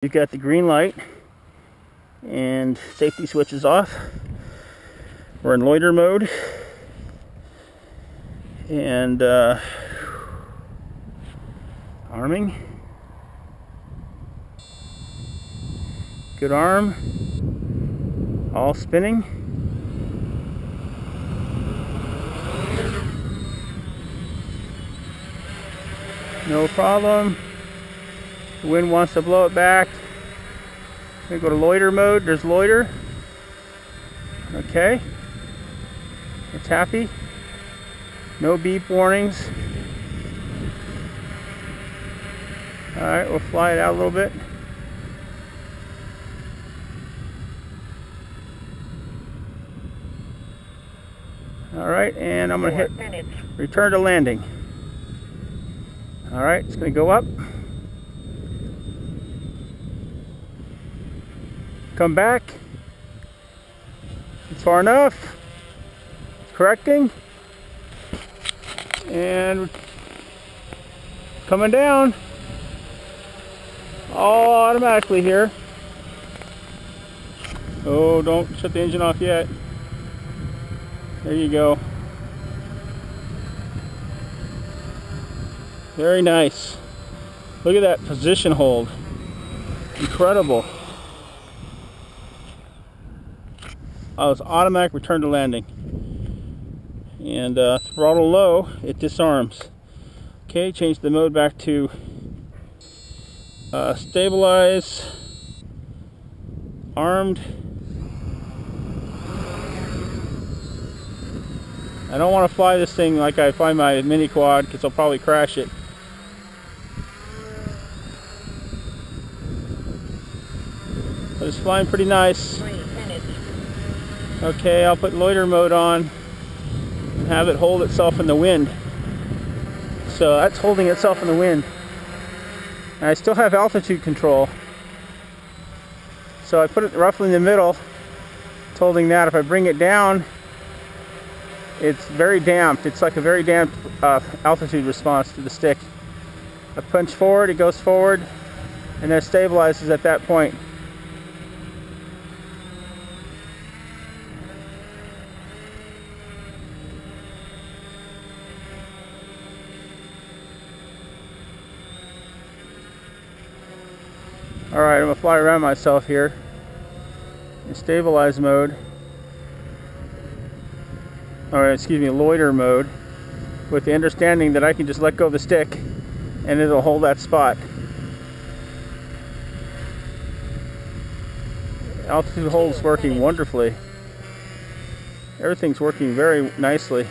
You've got the green light and safety switch is off. We're in loiter mode and arming. Good arm. All spinning. No problem. The wind wants to blow it back. We go to loiter mode. There's loiter. Okay. It's happy. No beep warnings. Alright, we'll fly it out a little bit. Alright, and I'm going to hit return to landing. Alright, it's going to go up. Come back. It's far enough. It's correcting. And coming down. All automatically here. Oh, don't shut the engine off yet. There you go. Very nice. Look at that position hold. Incredible. Oh, it's automatic return to landing. And throttle low, it disarms. Okay, change the mode back to stabilize, armed. I don't want to fly this thing like I fly my mini quad because I'll probably crash it. But it's flying pretty nice. Okay, I'll put loiter mode on and have it hold itself in the wind. So that's holding itself in the wind. And I still have altitude control. So I put it roughly in the middle. It's holding that. If I bring it down, it's very damped. It's like a very damped altitude response to the stick. I punch forward, it goes forward, and then it stabilizes at that point. Alright, I'm going to fly around myself here in stabilize mode. Alright, excuse me, loiter mode, with the understanding that I can just let go of the stick and it'll hold that spot. Altitude hold is working wonderfully. Everything's working very nicely.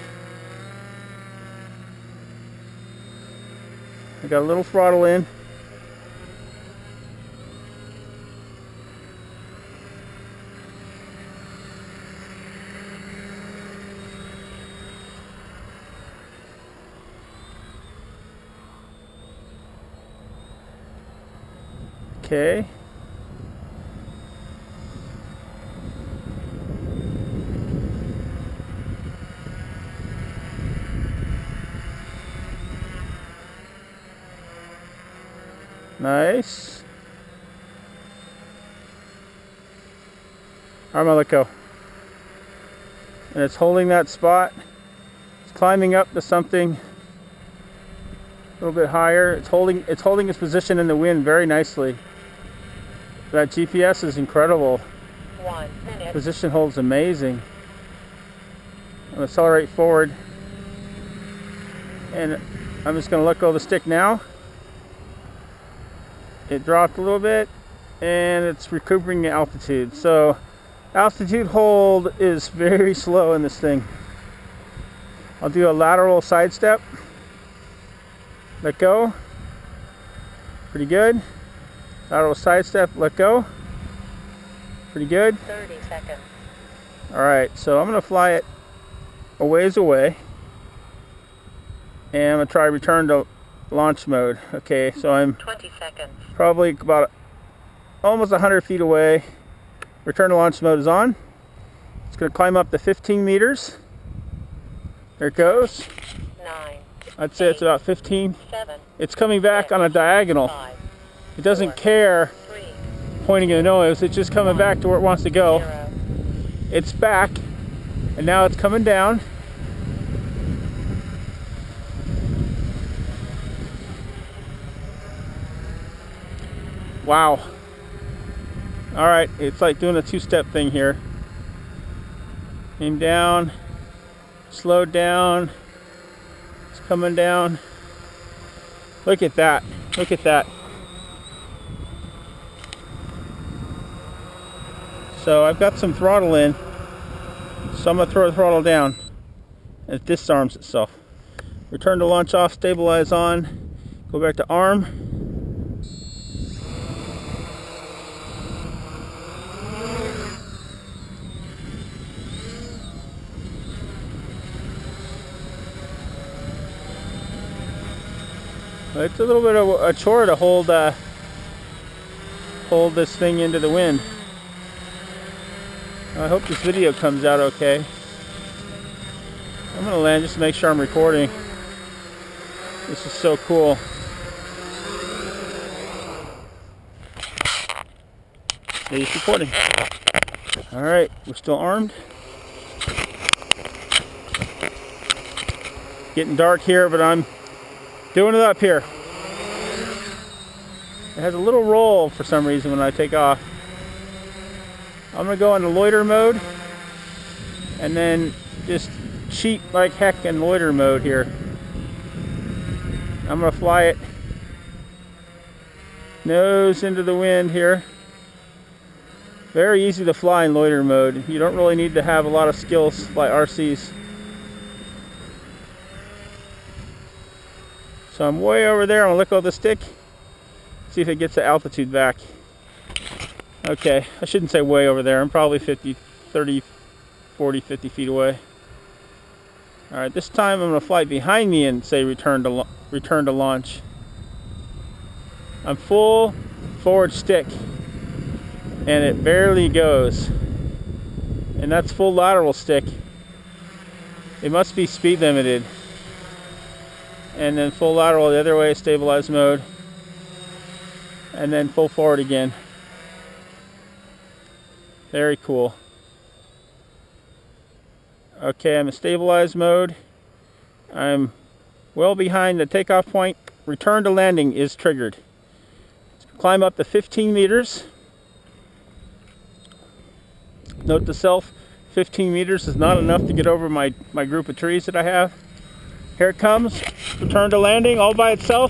I got a little throttle in. Okay. Nice. I'm gonna let go. And it's holding that spot. It's climbing up to something a little bit higher. It's holding its position in the wind very nicely. That GPS is incredible. 1 minute. Position hold's amazing. I'm going to accelerate forward. And I'm just going to let go of the stick now. It dropped a little bit and it's recuperating the altitude. So altitude hold is very slow in this thing. I'll do a lateral sidestep. Let go. Pretty good. Lateral sidestep, let go. Pretty good. 30 seconds. Alright, so I'm going to fly it a ways away. And I'm going to try return to launch mode. Okay, so I'm 20 seconds. Probably about almost 100 feet away. Return to launch mode is on. It's going to climb up to 15 meters. There it goes. 9. I'd say it's about 15. 7. It's coming back 6, on a diagonal. 5, it doesn't 4, care 3, pointing at the nose. It's just coming back to where it wants to go. It's back, and now it's coming down. Wow. Alright, it's like doing a two-step thing here. Aim down, slow down, it's coming down. Look at that, look at that. So I've got some throttle in, so I'm going to throw the throttle down, and it disarms itself. Return to launch off, stabilize on, go back to arm. It's a little bit of a chore to hold this thing into the wind. I hope this video comes out okay. I'm going to land just to make sure I'm recording. This is so cool. It's recording. Alright, we're still armed. Getting dark here, but I'm doing it up here. It has a little roll for some reason when I take off. I'm going to go into loiter mode and then just cheat like heck in loiter mode here. I'm going to fly it nose into the wind here. Very easy to fly in loiter mode. You don't really need to have a lot of skills to fly RCs. So I'm way over there. I'm going to let go of the stick, see if it gets the altitude back. Okay, I shouldn't say way over there. I'm probably 50, 30, 40, 50 feet away. Alright, this time I'm going to fly behind me and say return to launch. I'm full forward stick, and it barely goes. And that's full lateral stick. It must be speed limited. And then full lateral the other way, stabilized mode. And then full forward again. Very cool. Okay, I'm in stabilized mode. I'm well behind the takeoff point. Return to landing is triggered. Climb up to 15 meters. Note to self, 15 meters is not enough to get over my group of trees that I have. Here it comes. Return to landing all by itself.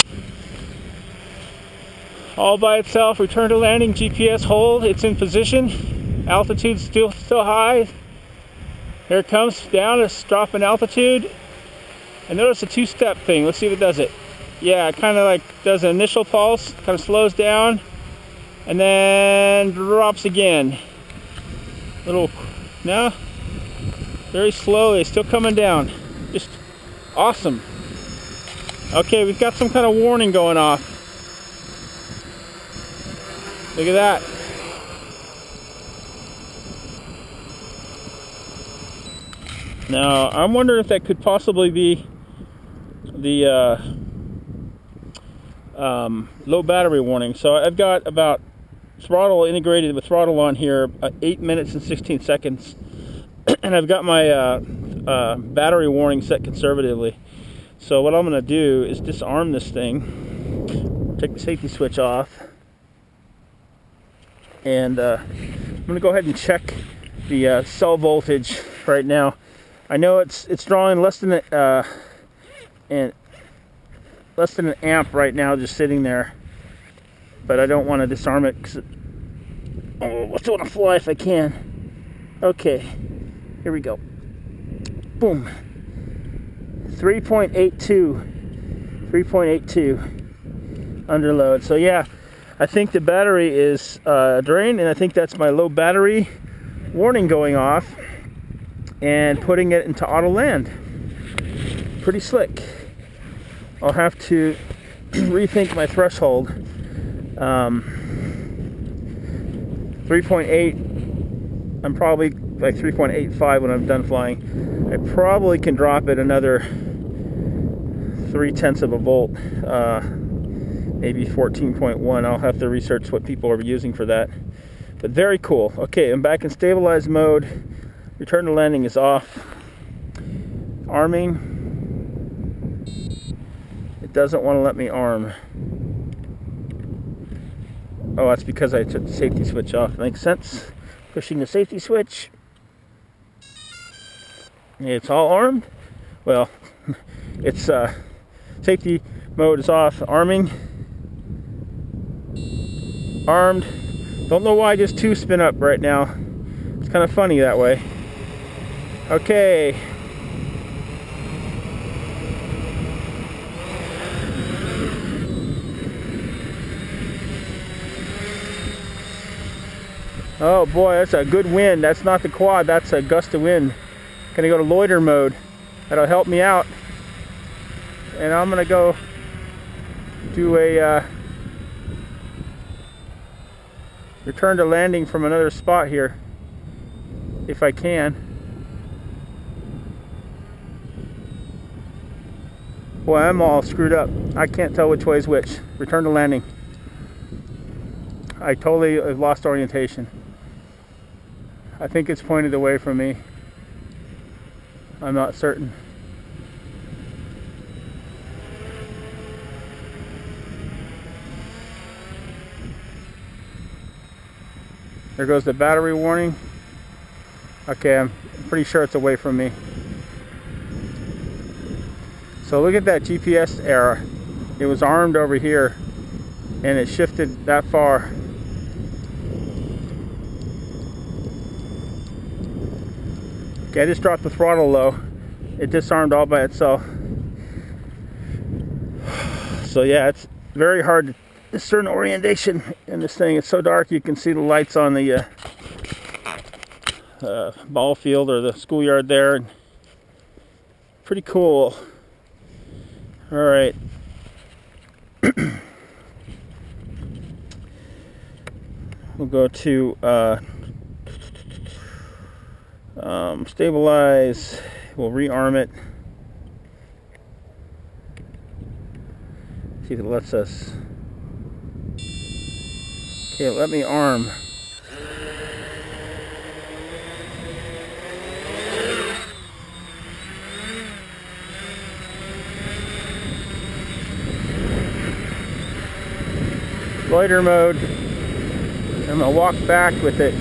All by itself. Return to landing. GPS hold. It's in position. Altitude's still high. Here it comes down. It's dropping altitude. And notice the two-step thing. Let's see if it does it. Yeah, it kind of like does an initial pulse. Kind of slows down. And then drops again. Little, no. Very slowly. Still coming down. Just awesome. Okay, we've got some kind of warning going off. Look at that. Now, I'm wondering if that could possibly be the low battery warning. So I've got about throttle integrated with throttle on here, 8 minutes and 16 seconds. And I've got my battery warning set conservatively. So what I'm going to do is disarm this thing, take the safety switch off, and I'm going to go ahead and check the cell voltage right now. I know it's drawing less than an amp right now, just sitting there, but I don't want to disarm it because I still want to fly if I can. Okay, here we go. Boom. 3.82 under load. So yeah, I think the battery is drained, and I think that's my low battery warning going off and putting it into auto land. Pretty slick. I'll have to rethink my threshold. 3.8, I'm probably like 3.85 when I'm done flying. I probably can drop it another 0.3 of a volt. maybe 14.1. I'll have to research what people are using for that. But very cool. Okay, I'm back in stabilized mode. Return to landing is off. Arming. It doesn't want to let me arm. Oh, that's because I took the safety switch off. Makes sense. Pushing the safety switch. It's all armed. Well, it's safety mode is off. Arming. Armed. Don't know why just two spin up right now. It's kind of funny that way. Okay. Oh boy, that's a good wind. That's not the quad, that's a gust of wind. Gonna go to loiter mode. That'll help me out. And I'm gonna go do a return to landing from another spot here, if I can. Boy, I'm all screwed up. I can't tell which way is which. Return to landing. I totally lost orientation. I think it's pointed away from me. I'm not certain. There goes the battery warning. Okay, I'm pretty sure it's away from me. So look at that GPS error. It was armed over here and it shifted that far. Okay, I just dropped the throttle low. It disarmed all by itself. So yeah, it's very hard to discern orientation in this thing. It's so dark you can see the lights on the ball field or the schoolyard there. Pretty cool. All right. We'll go to stabilize. We'll rearm it. See if it lets us. Okay, let me arm. Loiter mode. I'm gonna walk back with it.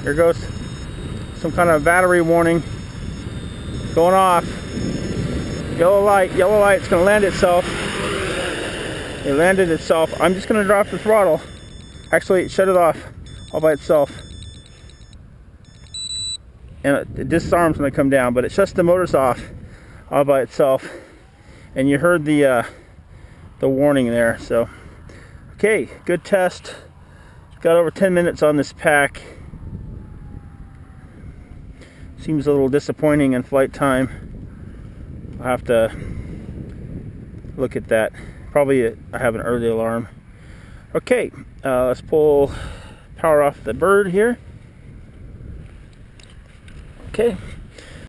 Here goes some kind of battery warning going off. Yellow light, it's gonna land itself. It landed itself. I'm just gonna drop the throttle. Actually, shut it off all by itself. And it disarms when I come down, but it shuts the motors off all by itself. And you heard the warning there. So, okay, good test. Got over 10 minutes on this pack. Seems a little disappointing in flight time. I'll have to look at that. Probably I have an early alarm. Okay, let's pull power off the bird here. Okay.